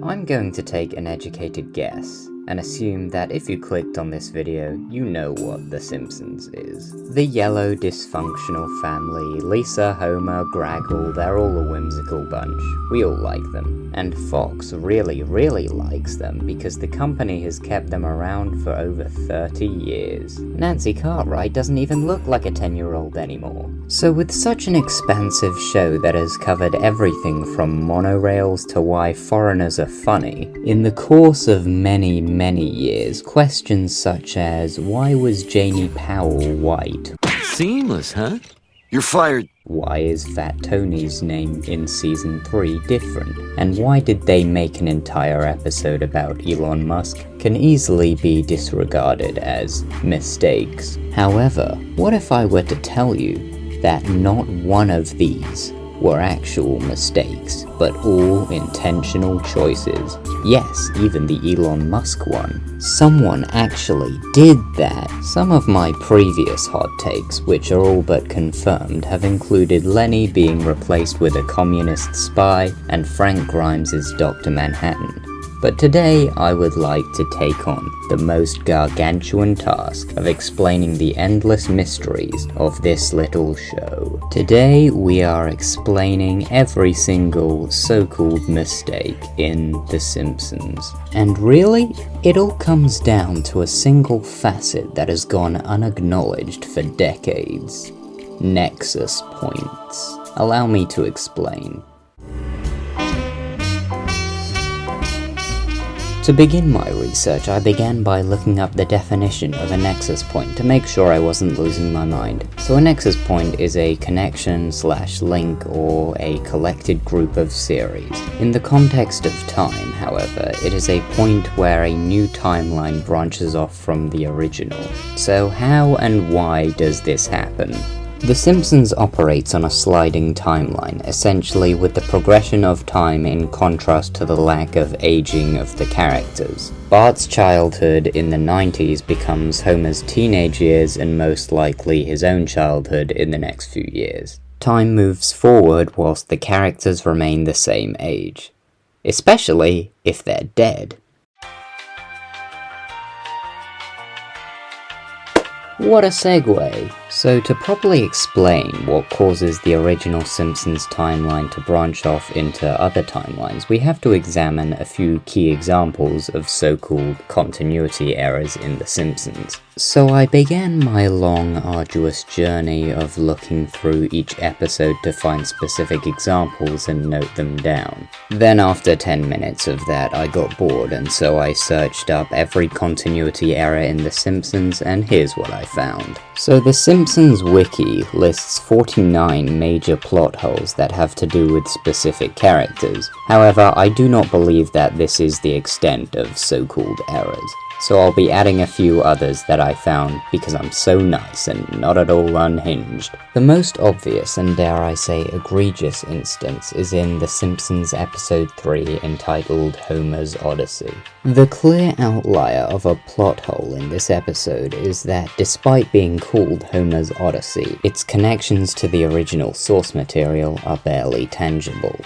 I'm going to take an educated guess and assume that if you clicked on this video, you know what The Simpsons is. The yellow dysfunctional family, Lisa, Homer, Graggle, they're all a whimsical bunch. We all like them. And Fox really likes them because the company has kept them around for over 30 years. Nancy Cartwright doesn't even look like a 10-year-old anymore. So with such an expansive show that has covered everything from monorails to why foreigners are funny, in the course of many years, questions such as why was Janie Powell white? Seamless, huh? You're fired. Why is Fat Tony's name in Season 3 different? And why did they make an entire episode about Elon Musk can easily be disregarded as mistakes. However, what if I were to tell you that not one of these were actual mistakes, but all intentional choices? Yes, even the Elon Musk one. Someone actually did that. Some of my previous hot takes, which are all but confirmed, have included Lenny being replaced with a communist spy and Frank Grimes' Dr. Manhattan. But today I would like to take on the most gargantuan task of explaining the endless mysteries of this little show. Today we are explaining every single so-called mistake in The Simpsons. And really, it all comes down to a single facet that has gone unacknowledged for decades. Nexus points. Allow me to explain. To begin my research, I began by looking up the definition of a nexus point to make sure I wasn't losing my mind. So a nexus point is a connection/link or a collected group of series. In the context of time, however, it is a point where a new timeline branches off from the original. So how and why does this happen? The Simpsons operates on a sliding timeline, essentially with the progression of time in contrast to the lack of aging of the characters. Bart's childhood in the 90s becomes Homer's teenage years and most likely his own childhood in the next few years. Time moves forward whilst the characters remain the same age, especially if they're dead. What a segue! So to properly explain what causes the original Simpsons timeline to branch off into other timelines, we have to examine a few key examples of so-called continuity errors in The Simpsons. So I began my long, arduous journey of looking through each episode to find specific examples and note them down. Then after 10 minutes of that I got bored, and so I searched up every continuity error in The Simpsons, and here's what I found. So the Simpsons wiki lists 49 major plot holes that have to do with specific characters. However, I do not believe that this is the extent of so-called errors. So I'll be adding a few others that I found because I'm so nice and not at all unhinged. The most obvious and dare I say egregious instance is in The Simpsons episode 3 entitled Homer's Odyssey. The clear outlier of a plot hole in this episode is that despite being called Homer's Odyssey, its connections to the original source material are barely tangible.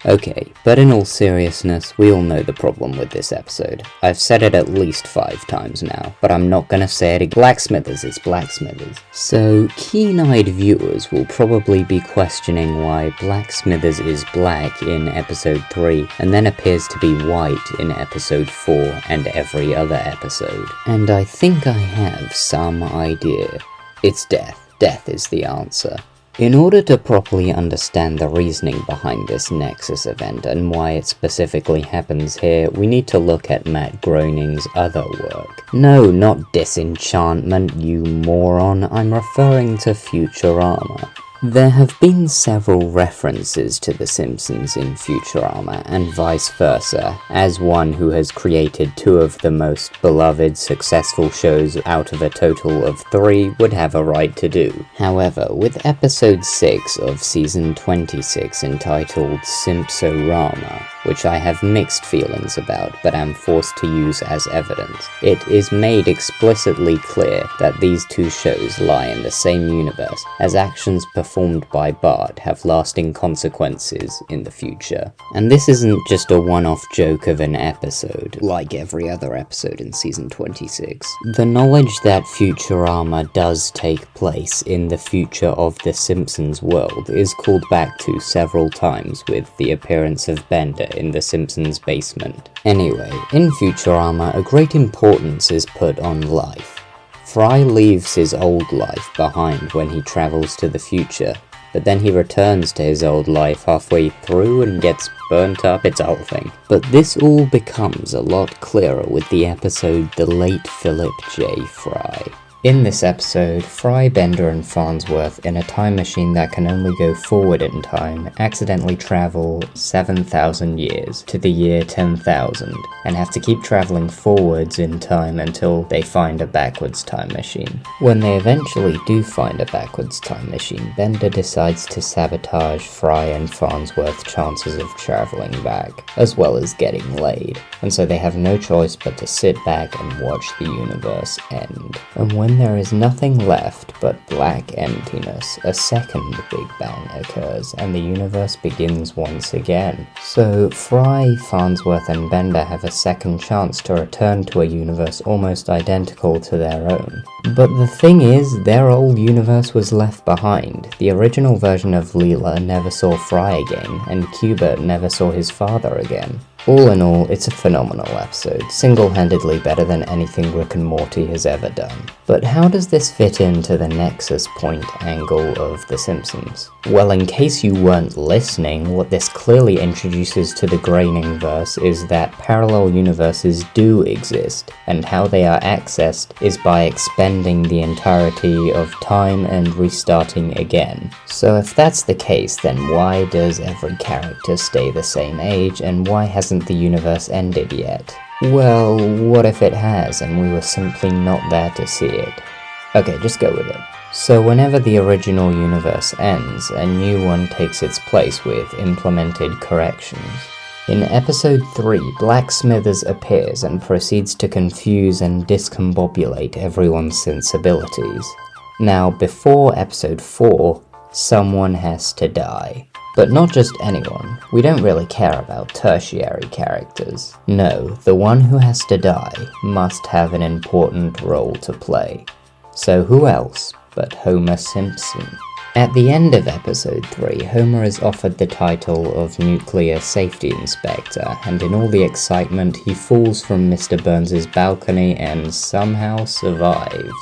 Okay, but in all seriousness, we all know the problem with this episode. I've said it at least 5 times now, but I'm not gonna say it again. Blacksmithers is Blacksmithers. So, keen-eyed viewers will probably be questioning why Blacksmithers is black in episode 3 and then appears to be white in episode 4 and every other episode. And I think I have some idea. It's death. Death is the answer. In order to properly understand the reasoning behind this Nexus event and why it specifically happens here, we need to look at Matt Groening's other work. No, not Disenchantment, you moron, I'm referring to Futurama. There have been several references to The Simpsons in Futurama, and vice versa, as one who has created 2 of the most beloved, successful shows out of a total of 3 would have a right to do. However, with episode 6 of season 26 entitled Simpsorama, which I have mixed feelings about but am forced to use as evidence. It is made explicitly clear that these two shows lie in the same universe, as actions performed by Bart have lasting consequences in the future. And this isn't just a one-off joke of an episode, like every other episode in season 26. The knowledge that Futurama does take place in the future of the Simpsons world is called back to several times with the appearance of Bender in the Simpsons basement. Anyway, in Futurama, a great importance is put on life. Fry leaves his old life behind when he travels to the future, but then he returns to his old life halfway through and gets burnt up. It's a whole thing. But this all becomes a lot clearer with the episode The Late Philip J. Fry. In this episode, Fry, Bender, and Farnsworth, in a time machine that can only go forward in time, accidentally travel 7,000 years to the year 10,000, and have to keep traveling forwards in time until they find a backwards time machine. When they eventually do find a backwards time machine, Bender decides to sabotage Fry and Farnsworth's chances of traveling back, as well as getting laid, and so they have no choice but to sit back and watch the universe end. And when there is nothing left but black emptiness, a second Big Bang occurs and the universe begins once again. So Fry, Farnsworth, and Bender have a second chance to return to a universe almost identical to their own. But the thing is, their old universe was left behind. The original version of Leela never saw Fry again, and Qbert never saw his father again. All in all, it's a phenomenal episode, single-handedly better than anything Rick and Morty has ever done. But how does this fit into the Nexus Point angle of The Simpsons? Well, in case you weren't listening, what this clearly introduces to the Groeningverse is that parallel universes do exist, and how they are accessed is by expending the entirety of time and restarting again. So if that's the case, then why does every character stay the same age, and why hasn't the universe ended yet? Well, what if it has and we were simply not there to see it? Okay, just go with it. So whenever the original universe ends, a new one takes its place with implemented corrections. In episode 3, Black Smithers appears and proceeds to confuse and discombobulate everyone's sensibilities. Now, before episode 4, someone has to die. But not just anyone. We don't really care about tertiary characters. No, the one who has to die must have an important role to play. So who else but Homer Simpson? At the end of episode 3, Homer is offered the title of Nuclear Safety Inspector, and in all the excitement, he falls from Mr. Burns' balcony and somehow survives.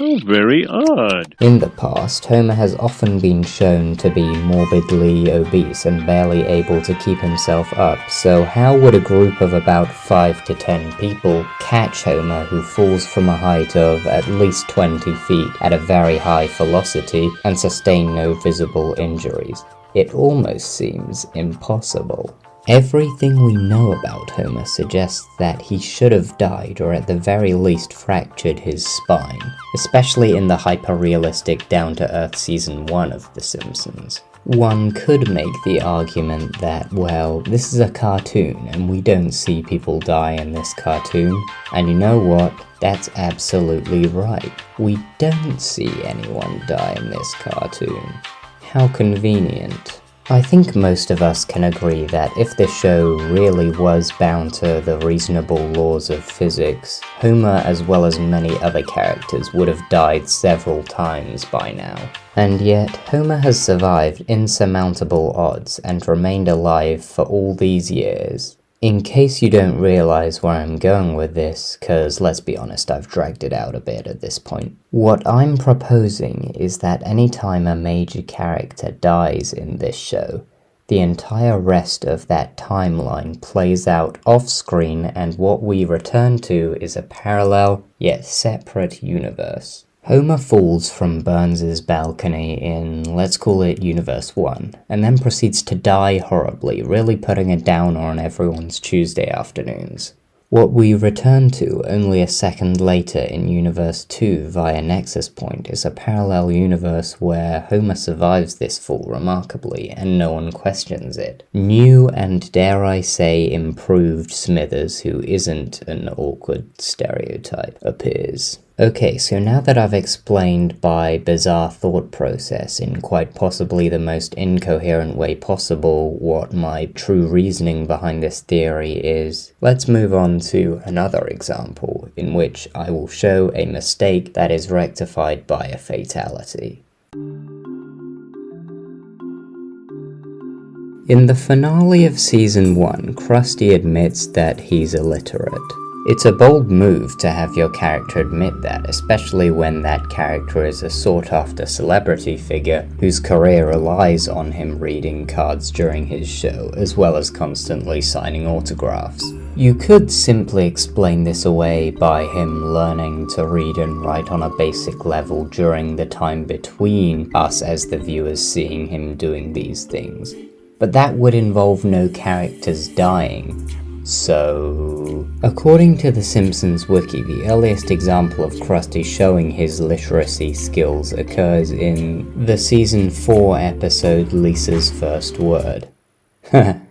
Oh, very odd. In the past, Homer has often been shown to be morbidly obese and barely able to keep himself up, so how would a group of about 5 to 10 people catch Homer, who falls from a height of at least 20 feet at a very high velocity and sustain no visible injuries? It almost seems impossible. Everything we know about Homer suggests that he should have died or at the very least fractured his spine, especially in the hyper-realistic down-to-earth season 1 of The Simpsons. One could make the argument that, well, this is a cartoon and we don't see people die in this cartoon, and you know what? That's absolutely right. We don't see anyone die in this cartoon. How convenient. I think most of us can agree that if the show really was bound to the reasonable laws of physics, Homer as well as many other characters would have died several times by now. And yet, Homer has survived insurmountable odds and remained alive for all these years. In case you don't realize where I'm going with this, cause let's be honest, I've dragged it out a bit at this point. What I'm proposing is that anytime a major character dies in this show, the entire rest of that timeline plays out off-screen and what we return to is a parallel yet separate universe. Homer falls from Burns' balcony in, let's call it Universe 1, and then proceeds to die horribly, really putting a downer on everyone's Tuesday afternoons. What we return to only a second later in Universe 2 via Nexus Point is a parallel universe where Homer survives this fall remarkably and no one questions it. New and, dare I say, improved Smithers, who isn't an awkward stereotype, appears. Okay, so now that I've explained by bizarre thought process in quite possibly the most incoherent way possible what my true reasoning behind this theory is, let's move on to another example in which I will show a mistake that is rectified by a fatality. In the finale of Season 1, Krusty admits that he's illiterate. It's a bold move to have your character admit that, especially when that character is a sought-after celebrity figure whose career relies on him reading cards during his show, as well as constantly signing autographs. You could simply explain this away by him learning to read and write on a basic level during the time between us as the viewers seeing him doing these things. But that would involve no characters dying. So, according to the Simpsons wiki, the earliest example of Krusty showing his literacy skills occurs in the Season 4 episode Lisa's First Word.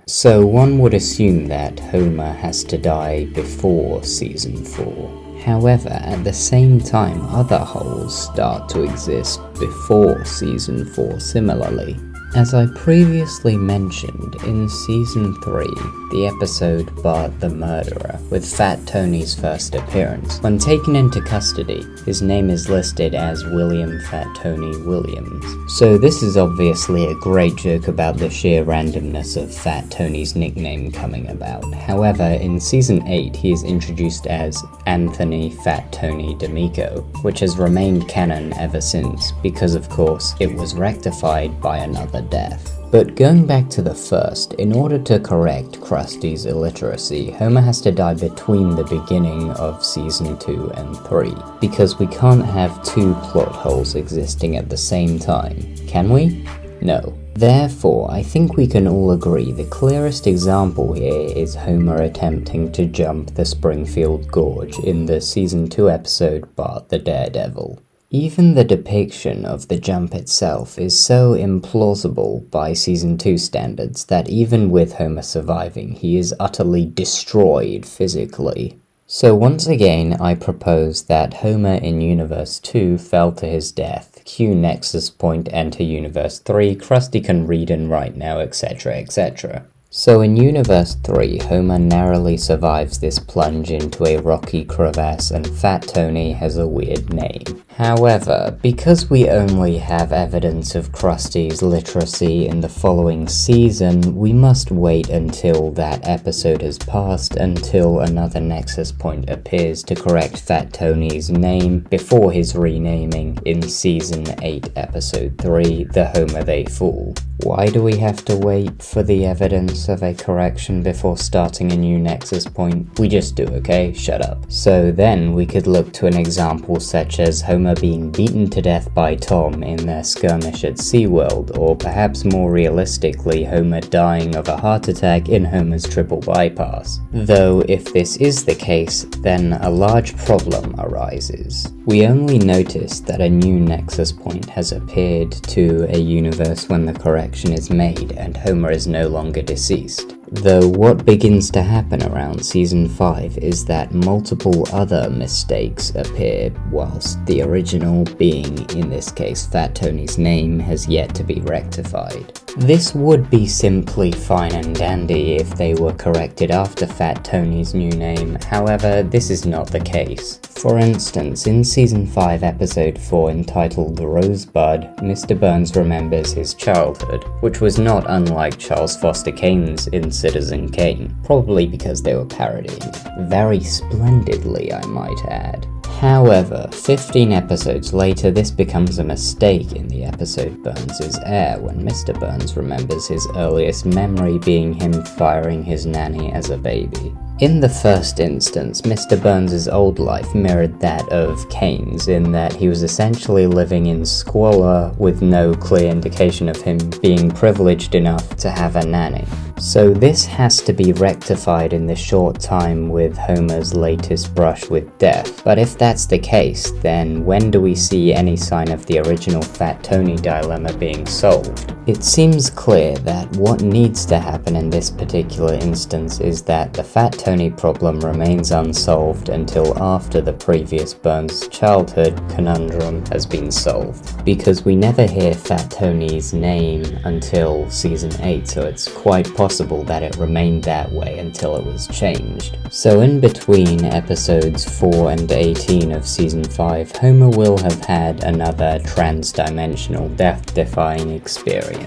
So one would assume that Homer has to die before Season 4. However, at the same time, other holes start to exist before Season 4 similarly. As I previously mentioned, in Season 3, the episode Bart the Murderer, with Fat Tony's first appearance, when taken into custody, his name is listed as William Fat Tony Williams. So this is obviously a great joke about the sheer randomness of Fat Tony's nickname coming about. However, in Season 8, he is introduced as Anthony Fat Tony D'Amico, which has remained canon ever since, because of course, it was rectified by another death. But going back to the first, in order to correct Krusty's illiteracy, Homer has to die between the beginning of Season 2 and 3, because we can't have two plot holes existing at the same time, can we? No. Therefore, I think we can all agree the clearest example here is Homer attempting to jump the Springfield Gorge in the Season 2 episode Bart the Daredevil. Even the depiction of the jump itself is so implausible by Season 2 standards that even with Homer surviving, he is utterly destroyed physically. So once again, I propose that Homer in Universe 2 fell to his death, cue Nexus Point, enter Universe 3, Krusty can read and write now, etc, etc. So in Universe 3, Homer narrowly survives this plunge into a rocky crevasse and Fat Tony has a weird name. However, because we only have evidence of Krusty's literacy in the following season, we must wait until that episode has passed until another Nexus Point appears to correct Fat Tony's name before his renaming in Season 8 Episode 3, The Homer They Fool. Why do we have to wait for the evidence of a correction before starting a new Nexus Point? We just do, okay? Shut up. So then we could look to an example such as Homer being beaten to death by Tom in their skirmish at SeaWorld, or perhaps more realistically, Homer dying of a heart attack in Homer's triple bypass. Though if this is the case, then a large problem arises. We only notice that a new Nexus Point has appeared to a universe when the correction is made and Homer is no longer deceased. Though what begins to happen around Season 5 is that multiple other mistakes appear, whilst the original, being in this case Fat Tony's name, has yet to be rectified. This would be simply fine and dandy if they were corrected after Fat Tony's new name, however this is not the case. For instance, in Season 5 Episode 4 entitled The Rosebud, Mr. Burns remembers his childhood, which was not unlike Charles Foster Kane's in Citizen Kane, probably because they were parodying it. Very splendidly, I might add. However, 15 episodes later, this becomes a mistake in the episode Burns' Heir when Mr. Burns remembers his earliest memory being him firing his nanny as a baby. In the first instance, Mr. Burns' old life mirrored that of Kane's in that he was essentially living in squalor with no clear indication of him being privileged enough to have a nanny. So this has to be rectified in the short time with Homer's latest brush with death. But if that's the case, then when do we see any sign of the original Fat Tony dilemma being solved? It seems clear that what needs to happen in this particular instance is that the Fat Tony problem remains unsolved until after the previous Burns childhood conundrum has been solved. Because we never hear Fat Tony's name until season 8, so it's quite possible that it remained that way until it was changed. So in between episodes 4 and 18 of season 5, Homer will have had another trans-dimensional death-defying experience.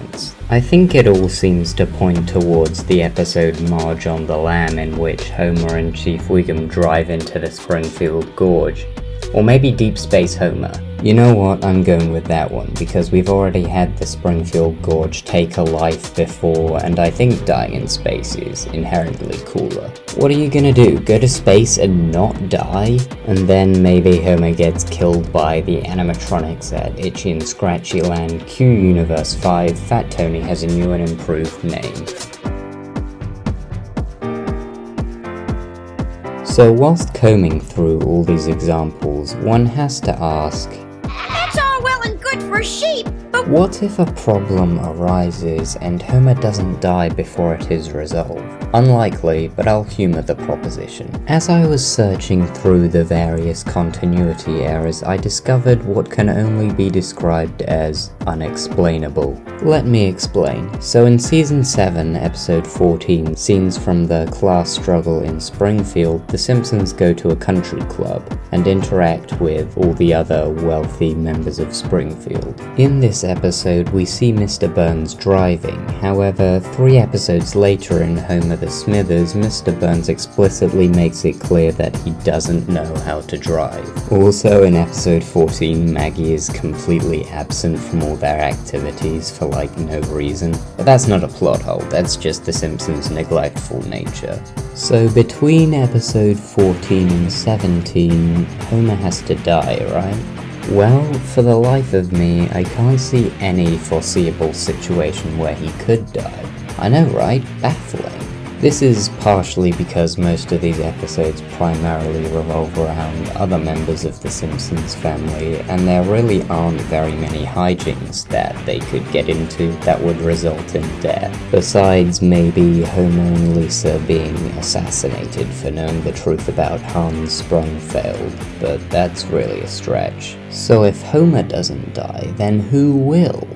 I think it all seems to point towards the episode Marge on the Lam, in which Homer and Chief Wiggum drive into the Springfield Gorge. Or maybe Deep Space Homer. You know what, I'm going with that one, because we've already had the Springfield Gorge take a life before, and I think dying in space is inherently cooler. What are you gonna do, go to space and not die? And then maybe Homer gets killed by the animatronics at Itchy and Scratchy Land Q Universe 5, Fat Tony has a new and improved name. So whilst combing through all these examples, one has to ask, that's all well and good for sheep, but what if a problem arises and Homer doesn't die before it is resolved? Unlikely, but I'll humour the proposition. As I was searching through the various continuity errors, I discovered what can only be described as unexplainable. Let me explain. So in season 7, episode 14, scenes from the class struggle in Springfield, the Simpsons go to a country club and interact with all the other wealthy members of Springfield. In this episode, we see Mr. Burns driving. However, 3 episodes later in Homer the Smithers, Mr. Burns explicitly makes it clear that he doesn't know how to drive. Also, in episode 14, Maggie is completely absent from all their activities for like no reason. But that's not a plot hole, that's just the Simpsons' neglectful nature. So between episode 14 and 17, Homer has to die, right? Well, for the life of me, I can't see any foreseeable situation where he could die. I know, right? Baffling. This is partially because most of these episodes primarily revolve around other members of the Simpsons family, and there really aren't very many hijinks that they could get into that would result in death. Besides maybe Homer and Lisa being assassinated for knowing the truth about Hans Sprungfeld, but that's really a stretch. So if Homer doesn't die, then who will?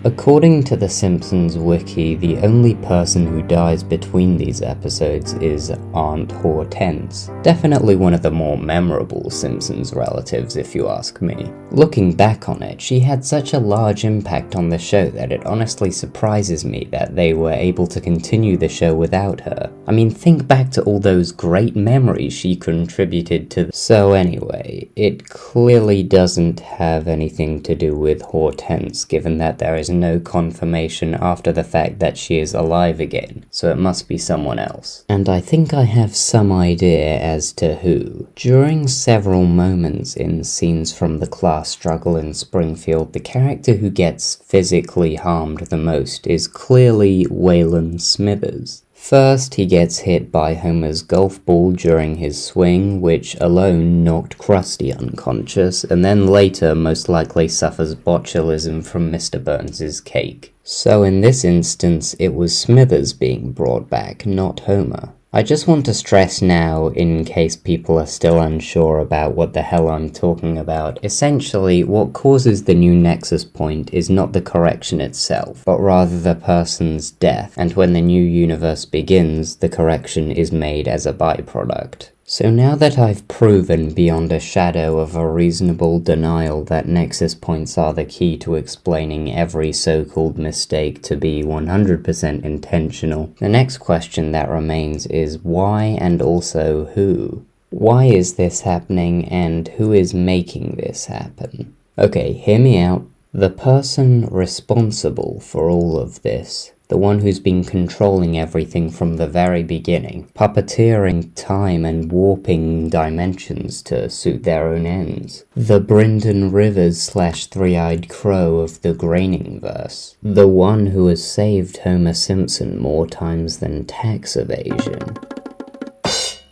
According to the Simpsons wiki, the only person who dies between these episodes is Aunt Hortense. Definitely one of the more memorable Simpsons relatives, if you ask me. Looking back on it, she had such a large impact on the show that it honestly surprises me that they were able to continue the show without her. I mean, think back to all those great memories she contributed to. So anyway, it clearly doesn't have anything to do with Hortense, given that there is no confirmation after the fact that she is alive again, so it must be someone else. And I think I have some idea as to who. During several moments in scenes from the class struggle in Springfield, the character who gets physically harmed the most is clearly Waylon Smithers. First, he gets hit by Homer's golf ball during his swing, which alone knocked Krusty unconscious, and then later most likely suffers botulism from Mr. Burns' cake. So in this instance, it was Smithers being brought back, not Homer. I just want to stress now, in case people are still unsure about what the hell I'm talking about, essentially what causes the new nexus point is not the correction itself, but rather the person's death, and when the new universe begins, the correction is made as a byproduct. So now that I've proven beyond a shadow of a reasonable denial that nexus points are the key to explaining every so-called mistake to be 100% intentional, the next question that remains is why and also who? Why is this happening and who is making this happen? Okay, hear me out. The person responsible for all of this, the one who's been controlling everything from the very beginning, puppeteering time and warping dimensions to suit their own ends. The Brynden Rivers / Three-Eyed Crow of the Groeningverse. The one who has saved Homer Simpson more times than tax evasion.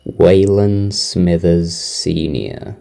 Waylon Smithers Sr.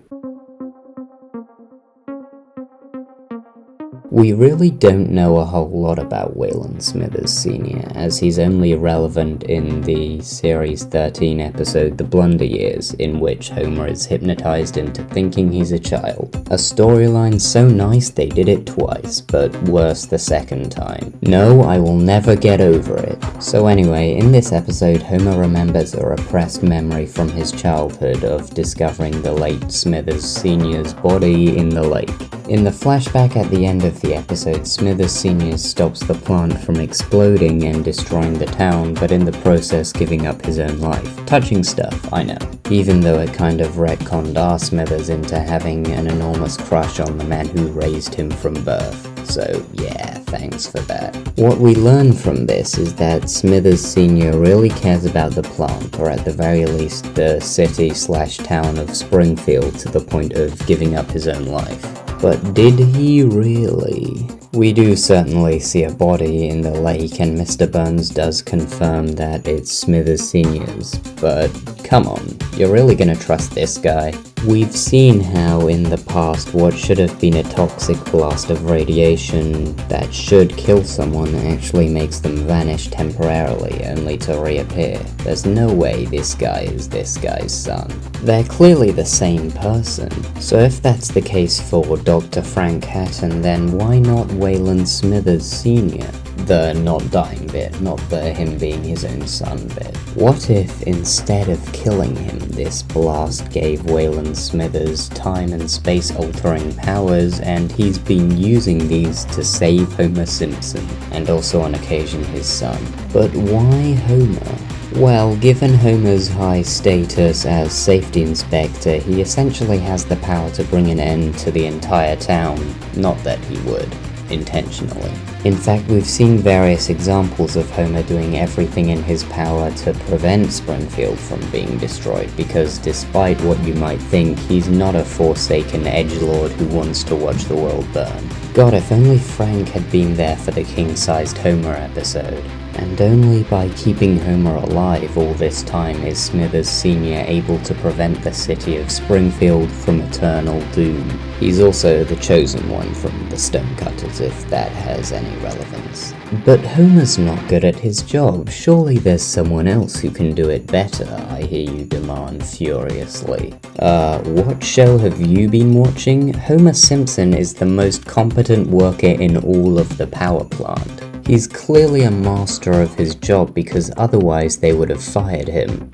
We really don't know a whole lot about Waylon Smithers Sr., as he's only relevant in the Series 13 episode The Blunder Years, in which Homer is hypnotized into thinking he's a child. A storyline so nice they did it twice, but worse the second time. No, I will never get over it. So anyway, in this episode, Homer remembers a repressed memory from his childhood of discovering the late Smithers Sr.'s body in the lake. In the flashback at the end of the episode, Smithers Sr. stops the plant from exploding and destroying the town, but in the process giving up his own life. Touching stuff, I know. Even though it kind of retconned our Smithers into having an enormous crush on the man who raised him from birth. So yeah, thanks for that. What we learn from this is that Smithers Sr. really cares about the plant, or at the very least the city / town of Springfield, to the point of giving up his own life. But did he really? We do certainly see a body in the lake, and Mr. Burns does confirm that it's Smithers Sr.'s, but come on, you're really gonna trust this guy? We've seen how in the past what should have been a toxic blast of radiation that should kill someone actually makes them vanish temporarily, only to reappear. There's no way this guy is this guy's son. They're clearly the same person. So if that's the case for Dr. Frank Hatton, then why not Waylon Smithers Sr.? The not dying bit, not the him being his own son bit. What if instead of killing him, this blast gave Waylon Smithers time and space altering powers, and he's been using these to save Homer Simpson, and also on occasion his son. But why Homer? Well, given Homer's high status as safety inspector, he essentially has the power to bring an end to the entire town. Not that he would, intentionally. In fact, we've seen various examples of Homer doing everything in his power to prevent Springfield from being destroyed, because despite what you might think, he's not a forsaken edgelord who wants to watch the world burn. God, if only Frank had been there for the king-sized Homer episode. And only by keeping Homer alive all this time is Smithers Sr. able to prevent the city of Springfield from eternal doom. He's also the chosen one from the Stonecutters, if that has any relevance. But Homer's not good at his job. Surely there's someone else who can do it better, I hear you demand furiously. What show have you been watching? Homer Simpson is the most competent worker in all of the power plant. He's clearly a master of his job, because otherwise they would have fired him.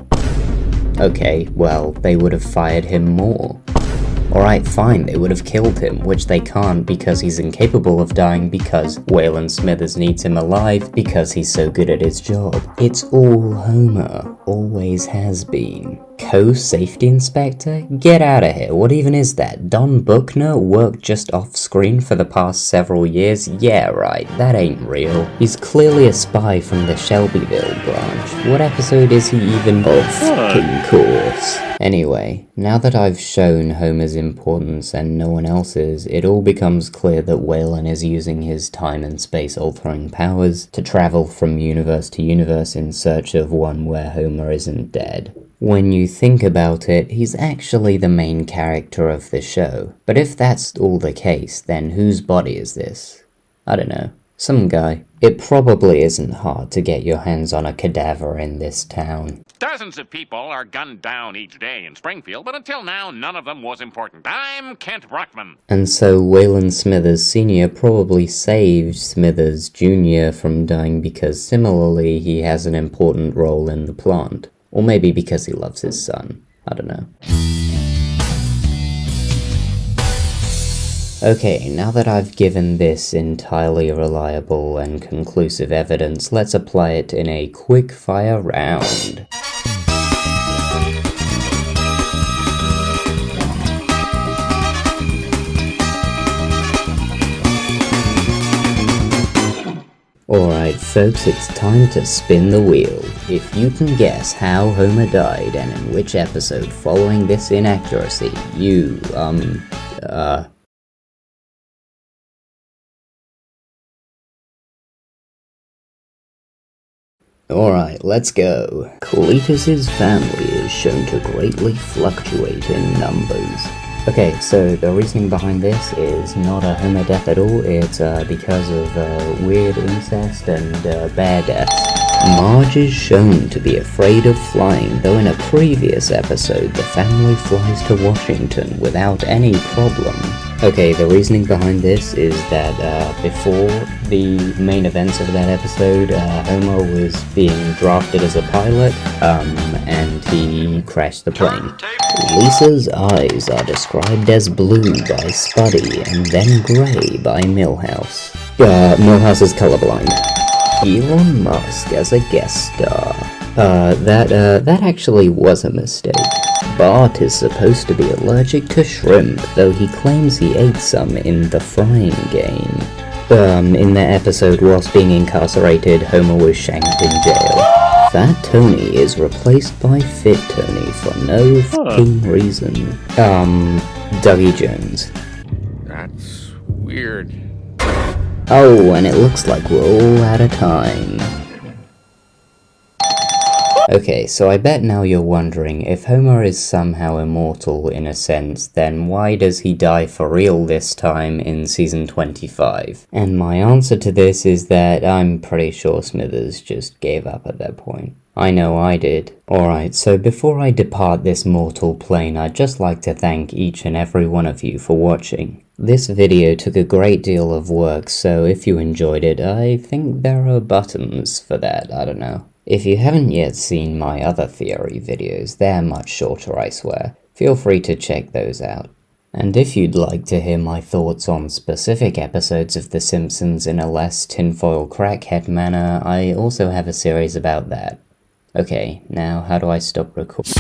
Okay, well, they would have fired him more. Alright, fine, they would have killed him, which they can't because he's incapable of dying, because Waylon Smithers needs him alive, because he's so good at his job. It's all Homer. Always has been. Co-safety inspector? Get out of here, what even is that? Don Buckner worked just off screen for the past several years? Yeah, right, that ain't real. He's clearly a spy from the Shelbyville branch. What episode is he even of? Fucking course. Anyway, now that I've shown Homer's importance and no one else's, it all becomes clear that Waylon is using his time and space altering powers to travel from universe to universe in search of one where Homer isn't dead. When you think about it, he's actually the main character of the show. But if that's all the case, then whose body is this? I don't know. Some guy. It probably isn't hard to get your hands on a cadaver in this town. Dozens of people are gunned down each day in Springfield, but until now, none of them was important. I'm Kent Brockman. And so Waylon Smithers Sr. probably saved Smithers Jr. from dying because similarly he has an important role in the plant. Or maybe because he loves his son. I don't know. Okay, now that I've given this entirely reliable and conclusive evidence, let's apply it in a quick-fire round. Alright, folks, it's time to spin the wheel. If you can guess how Homer died and in which episode following this inaccuracy, you, Alright, let's go. Cletus's family is shown to greatly fluctuate in numbers. Okay, so the reasoning behind this is not a Homer death at all, it's because of weird incest and bear deaths. Marge is shown to be afraid of flying, though in a previous episode the family flies to Washington without any problem. Okay, the reasoning behind this is that before the main events of that episode, Homer was being drafted as a pilot, and he crashed the plane. Lisa's eyes are described as blue by Spuddy and then grey by Milhouse. Milhouse is colorblind. Elon Musk as a guest star. That actually was a mistake. Bart is supposed to be allergic to shrimp, though he claims he ate some in the frying game. In that episode, whilst being incarcerated, Homer was shanked in jail. Fat Tony is replaced by Fit Tony for no fucking reason. Dougie Jones. That's weird. Oh, and it looks like we're all out of time. Okay, so I bet now you're wondering, if Homer is somehow immortal in a sense, then why does he die for real this time in season 25? And my answer to this is that I'm pretty sure Smithers just gave up at that point. I know I did. Alright, so before I depart this mortal plane, I'd just like to thank each and every one of you for watching. This video took a great deal of work, so if you enjoyed it, I think there are buttons for that, I don't know. If you haven't yet seen my other theory videos, they're much shorter, I swear. Feel free to check those out. And if you'd like to hear my thoughts on specific episodes of The Simpsons in a less tinfoil crackhead manner, I also have a series about that. Okay, now how do I stop recording?